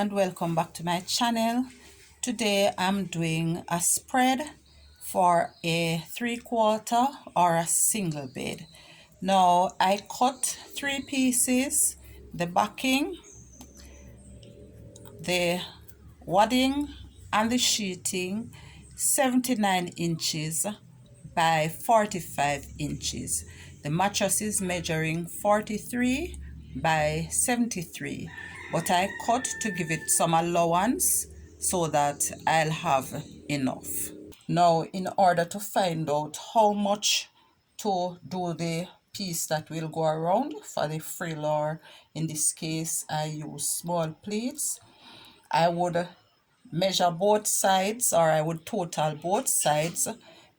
and welcome back to my channel. Today I'm doing a spread for a 3/4 or a single bed. Now I cut 3 pieces, the backing, the wadding and the sheeting, 79 inches by 45 inches. The mattress is measuring 43 by 73, but I cut to give it some allowance so that I'll have enough. Now, in order to find out how much to do the piece that will go around for the frill, or in this case I use small pleats, I would measure both sides, or I would total both sides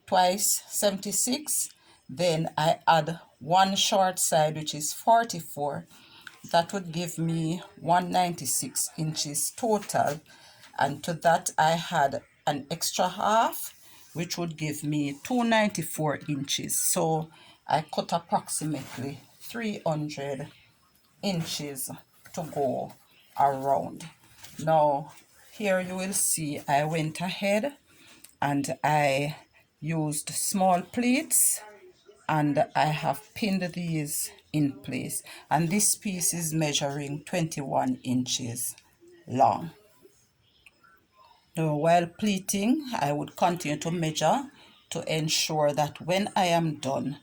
twice 76. Then I add one short side, which is 44. That would give me 196 inches total. And to that I had an extra half, which would give me 294 inches. So I cut approximately 300 inches to go around. Now here you will see I went ahead and I used small pleats and I have pinned these in place, and this piece is measuring 21 inches long. Now while pleating I would continue to measure to ensure that when I am done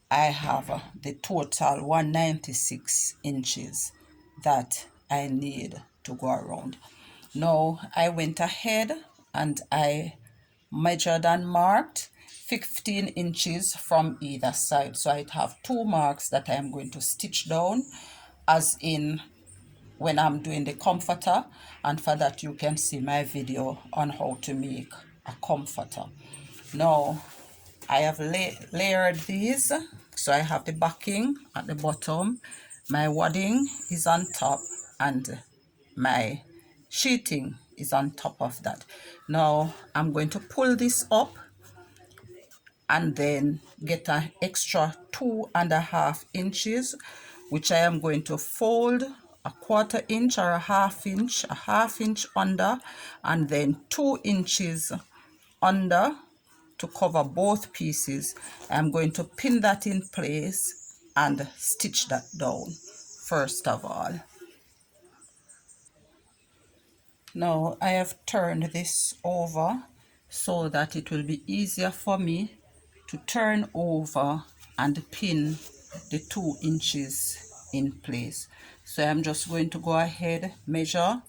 I have the total 196 inches that I need to go around. Now I went ahead and I measured and marked 15 inches from either side. So I have 2 marks that I am going to stitch down, as in when I'm doing the comforter, and for that you can see my video on how to make a comforter. Now I have layered these, so I have the backing at the bottom, my wadding is on top, and my sheeting is on top of that. Now I'm going to pull this up and then get an extra 2.5 inches, which I am going to fold a 1/4 inch or a half inch under, and then 2 inches under to cover both pieces. I'm going to pin that in place and stitch that down first of all. Now I have turned this over so that it will be easier for me to turn over and pin the 2 inches in place. So I'm just going to go ahead, measure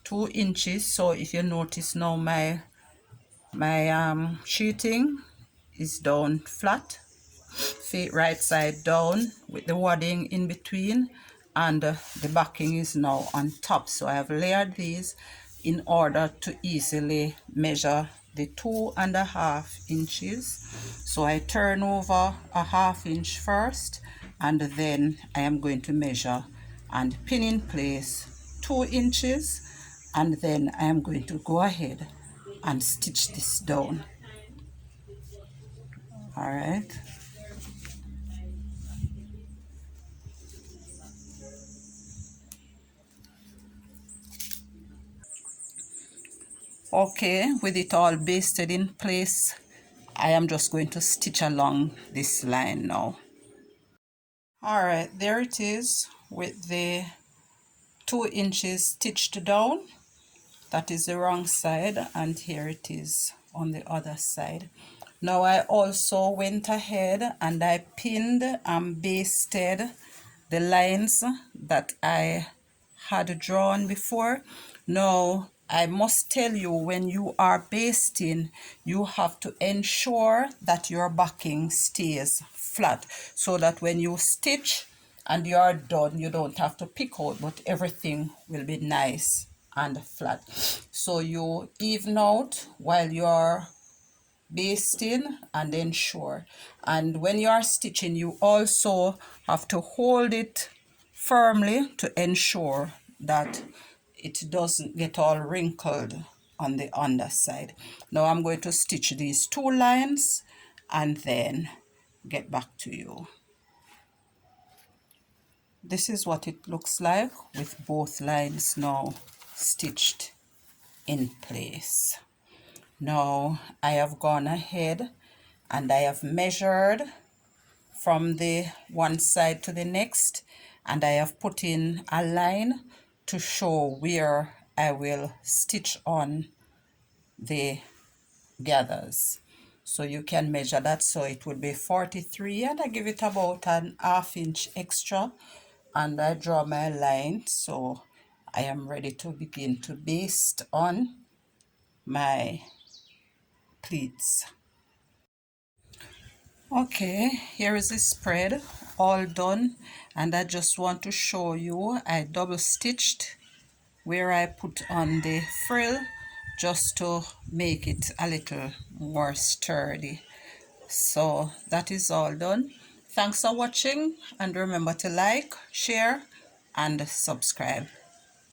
2 inches. So if you notice now, my sheeting is down flat, feet right side down with the wadding in between, and the backing is now on top. So I have layered these in order to easily measure the 2.5 inches. So I turn over a half inch first, and then I am going to measure and pin in place 2 inches, and then I am going to go ahead and stitch this down. All right. Okay, with it all basted in place, I am just going to stitch along this line now. All right, there it is with the 2 inches stitched down. That is the wrong side, and here it is on the other side. Now I also went ahead and I pinned and basted the lines that I had drawn before. Now I must tell you, when you are basting, you have to ensure that your backing stays flat, so that when you stitch and you are done, you don't have to pick out, but everything will be nice and flat. So you even out while you're basting and ensure. And when you are stitching, you also have to hold it firmly to ensure that it doesn't get all wrinkled on the underside. Now I'm going to stitch these 2 lines and then get back to you. This is what it looks like with both lines now stitched in place. Now I have gone ahead and I have measured from the one side to the next, and I have put in a line to show where I will stitch on the gathers. So you can measure that, so it would be 43, and I give it about an ½ inch extra, and I draw my line. So I am ready to begin to baste on my pleats. Okay, here is the spread all done, and I just want to show you I double stitched where I put on the frill just to make it a little more sturdy. So that is all done. Thanks for watching, and remember to like, share and subscribe.